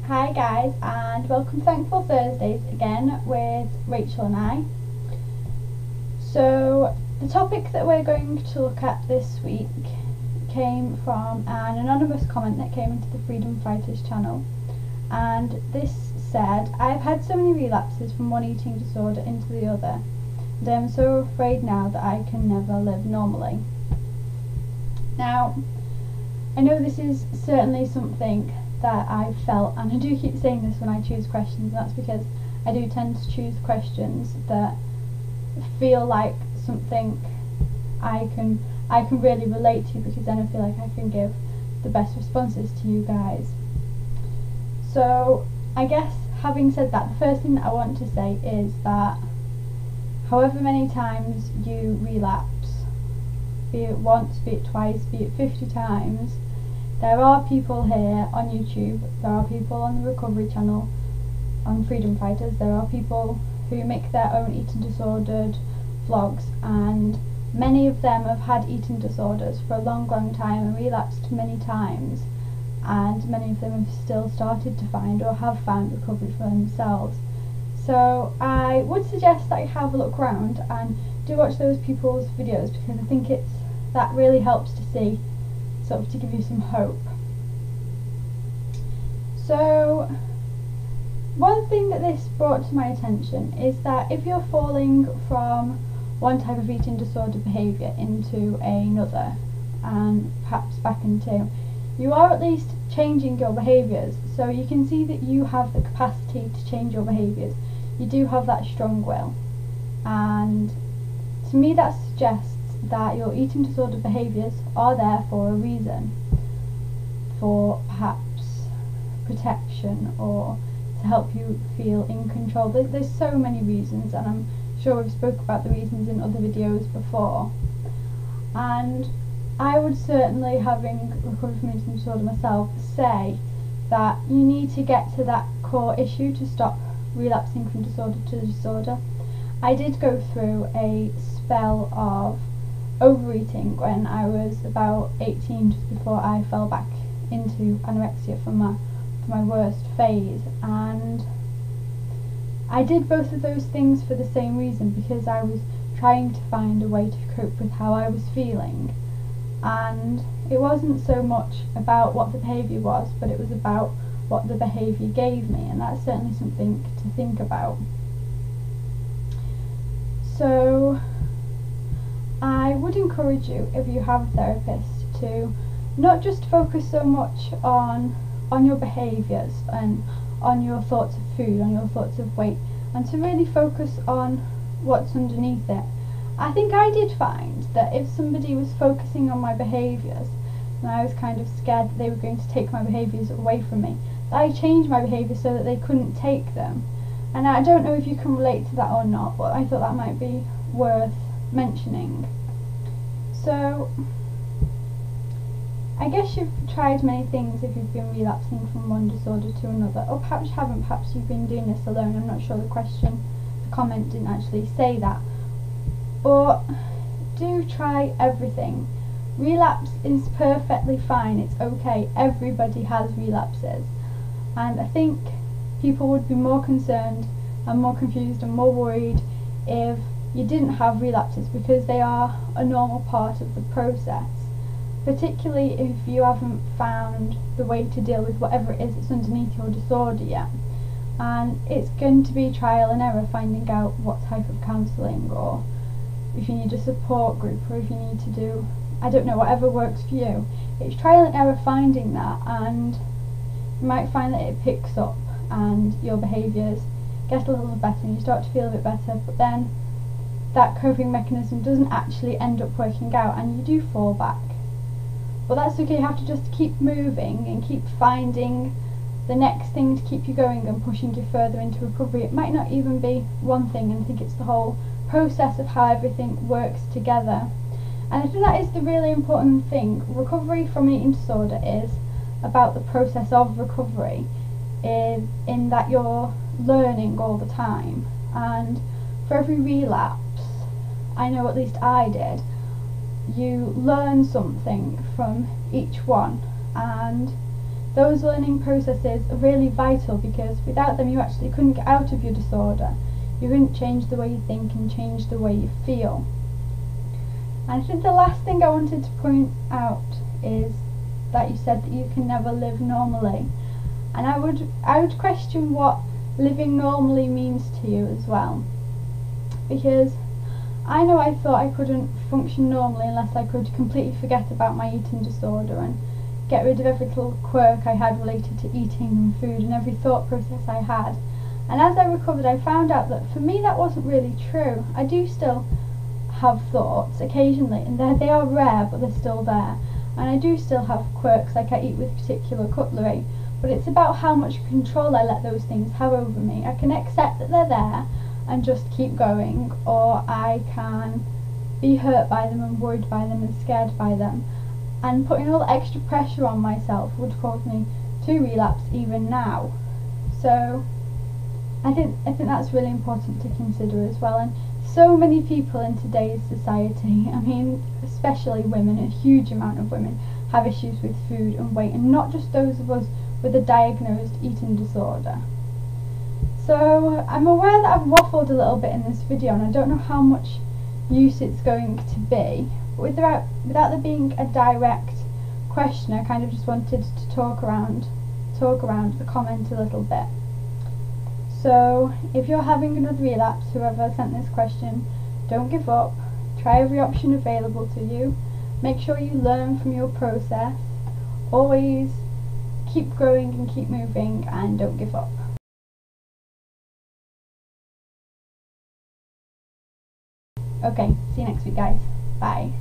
Hi guys, and welcome to Thankful Thursdays again with Rachel and I. So the topic that we're going to look at this week came from an anonymous comment that came into the Freedom Fighters channel, and this said, "I've had so many relapses from one eating disorder into the other, and I'm so afraid now that I can never live normally." Now, I know this is certainly something that I've felt, and I do keep saying this when I choose questions, and that's because I do tend to choose questions that feel like something I can really relate to, because then I feel like I can give the best responses to you guys. So I guess, having said that, the first thing that I want to say is that however many times you relapse, be it once, be it twice, be it 50 times, there are people here on YouTube, there are people on the Recovery channel, on Freedom Fighters, there are people who make their own eating disordered vlogs, and many of them have had eating disorders for a long time and relapsed many times, and many of them have still started to find or have found recovery for themselves. So I would suggest that you have a look around and do watch those people's videos, because I think that really helps to see, sort of to give you some hope. So one thing that this brought to my attention is that if you're falling from one type of eating disorder behaviour into another, and perhaps back into, you are at least changing your behaviours. So you can see that you have the capacity to change your behaviours. You do have that strong will, and to me that suggests that your eating disorder behaviours are there for a reason, for perhaps protection or to help you feel in control. There's so many reasons, and I'm sure we've spoke about the reasons in other videos before. And I would certainly, having recovered from eating disorder myself, say that you need to get to that core issue to stop relapsing from disorder to disorder. I did go through a spell of overeating when I was about 18, just before I fell back into anorexia from my worst phase, and I did both of those things for the same reason, because I was trying to find a way to cope with how I was feeling, and it wasn't so much about what the behaviour was, but it was about what the behaviour gave me, and that's certainly something to think about. So I would encourage you, if you have a therapist, to not just focus so much on your behaviours and on your thoughts of food, on your thoughts of weight, and to really focus on what's underneath it. I think I did find that if somebody was focusing on my behaviours, and I was kind of scared that they were going to take my behaviours away from me, that I changed my behaviours so that they couldn't take them. And I don't know if you can relate to that or not, but I thought that might be worth mentioning. So I guess you've tried many things if you've been relapsing from one disorder to another, or perhaps you haven't, perhaps you've been doing this alone. I'm not sure, the comment didn't actually say that, but do try everything. Relapse is perfectly fine, it's okay, everybody has relapses, and I think people would be more concerned and more confused and more worried if you didn't have relapses, because they are a normal part of the process, particularly if you haven't found the way to deal with whatever it is that's underneath your disorder yet. And it's going to be trial and error finding out what type of counselling, or if you need a support group, or if you need to do, I don't know, whatever works for you. It's trial and error finding that, and you might find that it picks up and your behaviours get a little better and you start to feel a bit better, but then that coping mechanism doesn't actually end up working out and you do fall back. But that's okay, you have to just keep moving and keep finding the next thing to keep you going and pushing you further into recovery. It might not even be one thing, and I think it's the whole process of how everything works together. And I think that is the really important thing. Recovery from an eating disorder is about the process of recovery, in that you're learning all the time, and for every relapse, I know at least I did, you learn something from each one, and those learning processes are really vital, because without them you actually couldn't get out of your disorder. You couldn't change the way you think and change the way you feel. And I think the last thing I wanted to point out is that you said that you can never live normally. And I would question what living normally means to you as well. Because I know I thought I couldn't function normally unless I could completely forget about my eating disorder and get rid of every little quirk I had related to eating and food and every thought process I had. And as I recovered, I found out that for me that wasn't really true. I do still have thoughts occasionally, and they are rare, but they're still there. And I do still have quirks, like I eat with particular cutlery, but it's about how much control I let those things have over me. I can accept that they're there and just keep going, or I can be hurt by them and worried by them and scared by them. And putting a little extra pressure on myself would cause me to relapse even now. So I think that's really important to consider as well. And so many people in today's society, I mean especially women, a huge amount of women have issues with food and weight, and not just those of us with a diagnosed eating disorder. So I'm aware that I've waffled a little bit in this video, and I don't know how much use it's going to be, but without there being a direct question, I kind of just wanted to talk around the comment a little bit. So if you're having another relapse, whoever sent this question, don't give up. Try every option available to you. Make sure you learn from your process. Always keep growing and keep moving, and don't give up. Okay, see you next week, guys. Bye.